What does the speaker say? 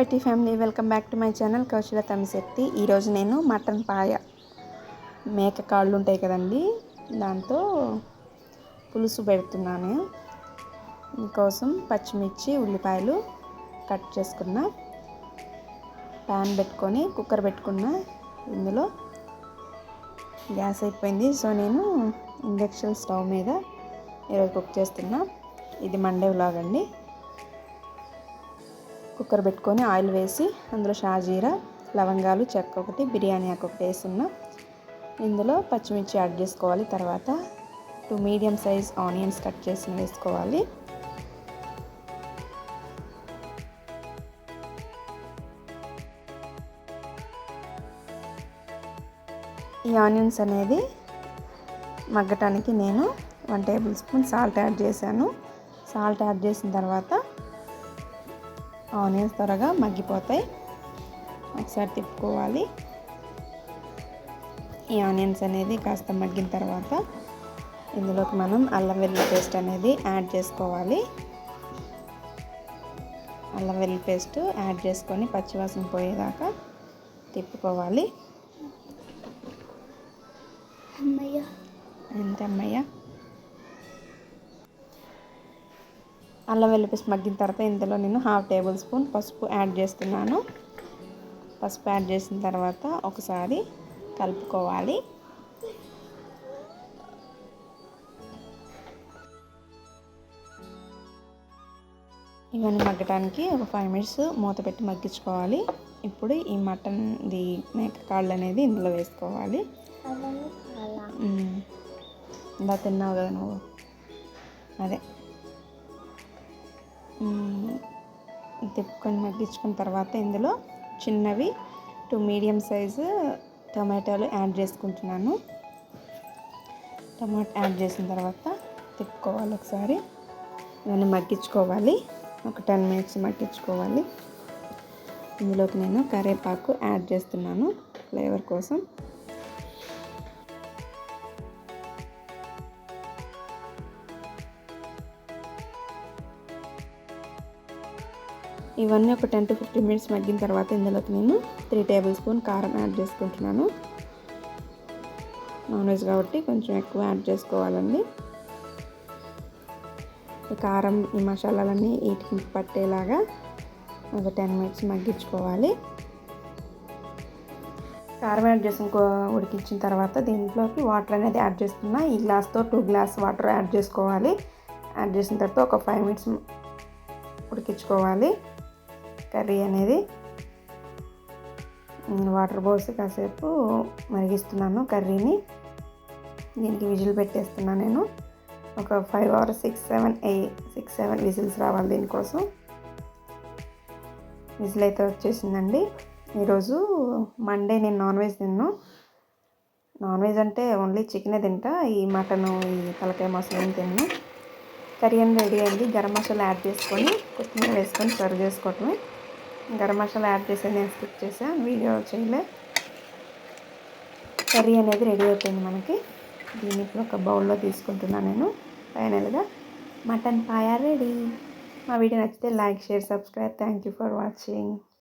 YT family, welcome back to my channel Kousala Tamisetti. ఈరోజు నేను mutton పాయ, మేక కాళ్ళు ఉంటాయి కదండి, దాంతో పులుసు పెడుతున్నాను. దీనికోసం పచ్చిమిర్చి, ఉల్లిపాయలు కట్ చేసుకున్న, ప్యాన్ పెట్టుకొని కుక్కర్ పెట్టుకున్న. ఇందులో గ్యాస్ అయిపోయింది, సో నేను ఇండక్షన్ స్టవ్ మీద ఈరోజు కుక్ చేస్తున్నా. ఇది మండే వ్లాగ్ అండి. కుక్కర్ పెట్టుకొని ఆయిల్ వేసి అందులో షాజీరా, లవంగాలు, చెక్క ఒకటి, బిర్యానీ ఆకు ఒకటి వేస్తున్నా. ఇందులో పచ్చిమిర్చి యాడ్ చేసుకోవాలి. తర్వాత 2 మీడియం సైజ్ ఆనియన్స్ కట్ చేసి వేసుకోవాలి. ఈ ఆనియన్స్ అనేది మగ్గటానికి నేను 1 టేబుల్ స్పూన్ సాల్ట్ యాడ్ చేశాను. సాల్ట్ యాడ్ చేసిన తర్వాత ఆనియన్స్ త్వరగా మగ్గిపోతాయి. ఒకసారి తిప్పుకోవాలి. ఈ ఆనియన్స్ అనేది కాస్త మగ్గిన తర్వాత ఇందులోకి మనం అల్లం వెల్లుల్లి పేస్ట్ అనేది యాడ్ చేసుకోవాలి. అల్లం వెల్లుల్లి పేస్ట్ యాడ్ చేసుకొని పచ్చివాసన పోయేదాకా తిప్పుకోవాలి. అమ్మయ్య అల్లం వెల్లుల్లి పేస్ట్ మగ్గిన తర్వాత ఇందులో నేను 1/2 టేబుల్ స్పూన్ పసుపు యాడ్ చేస్తున్నాను. పసుపు యాడ్ చేసిన తర్వాత ఒకసారి కలుపుకోవాలి. ఇవన్నీ మగ్గటానికి ఒక 5 మినిట్స్ మూత పెట్టి మగ్గించుకోవాలి. ఇప్పుడు ఈ మటన్ది మేక కాళ్ళు అనేది ఇందులో వేసుకోవాలి. ఇందా తిన్నావు కదా నువ్వు, అదే తిప్పుకొని మగ్గించుకున్న తర్వాత ఇందులో చిన్నవి 2 మీడియం సైజు టమాటాలు యాడ్ చేసుకుంటున్నాను. టమాటా యాడ్ చేసిన తర్వాత తిప్పుకోవాలి. ఒకసారి ఇవన్నీ మగ్గించుకోవాలి. ఒక 10 మినిట్స్ మగ్గించుకోవాలి. ఇందులోకి నేను కరివేపాకు యాడ్ చేస్తున్నాను ఫ్లేవర్ కోసం. ఇవన్నీ ఒక 10 to 15 మినిట్స్ మగ్గిన తర్వాత ఇందులోకి నేను 3 టేబుల్ స్పూన్ కారం యాడ్ చేసుకుంటున్నాను. నాన్ వెజ్ కాబట్టి కొంచెం ఎక్కువ యాడ్ చేసుకోవాలండి. ఈ కారం, ఈ మసాలాలన్నీ వీటికి పట్టేలాగా ఒక 10 మినిట్స్ మగ్గించుకోవాలి. కారం యాడ్ చేసి ఉడికించిన తర్వాత దీంట్లోకి వాటర్ అనేది యాడ్ చేస్తున్నా. ఈ గ్లాస్తో 2 గ్లాస్ వాటర్ యాడ్ చేసుకోవాలి. యాడ్ చేసిన తర్వాత ఒక 5 మినిట్స్ ఉడికించుకోవాలి. కర్రీ అనేది వాటర్ పోసి కాసేపు మరిగిస్తున్నాను కర్రీని. దీనికి విజిల్ పెట్టేస్తున్నాను నేను. ఒక 5 or 6, 7 విజిల్స్ రావాలి దీనికోసం. విజిల్ అయితే వచ్చేసిందండి. ఈరోజు మండే నేను నాన్ వెజ్ తిన్నాను. నాన్ వెజ్ అంటే ఓన్లీ చికెనే తింటా. ఈ మటను, ఈ తలకాయ మసాలా ఏం తిన్నాను. కర్రీ అని రెడీ అయింది. గరం మసాలా యాడ్ చేసుకొని కొత్తిమీర వేసుకొని సర్వ్ చేసుకోవటమే. గరం మసాలా యాడ్ చేసేది నేను స్కిప్ చేసాను, వీడియో చేయలే. కర్రీ అనేది రెడీ అయిపోయింది మనకి. దీన్ని ఇప్పుడు ఒక బౌల్లో తీసుకుంటున్నాను నేను. ఫైనల్గా మటన్ పాయ రెడీ. మా వీడియో నచ్చితే like, share, subscribe. Thank you for watching.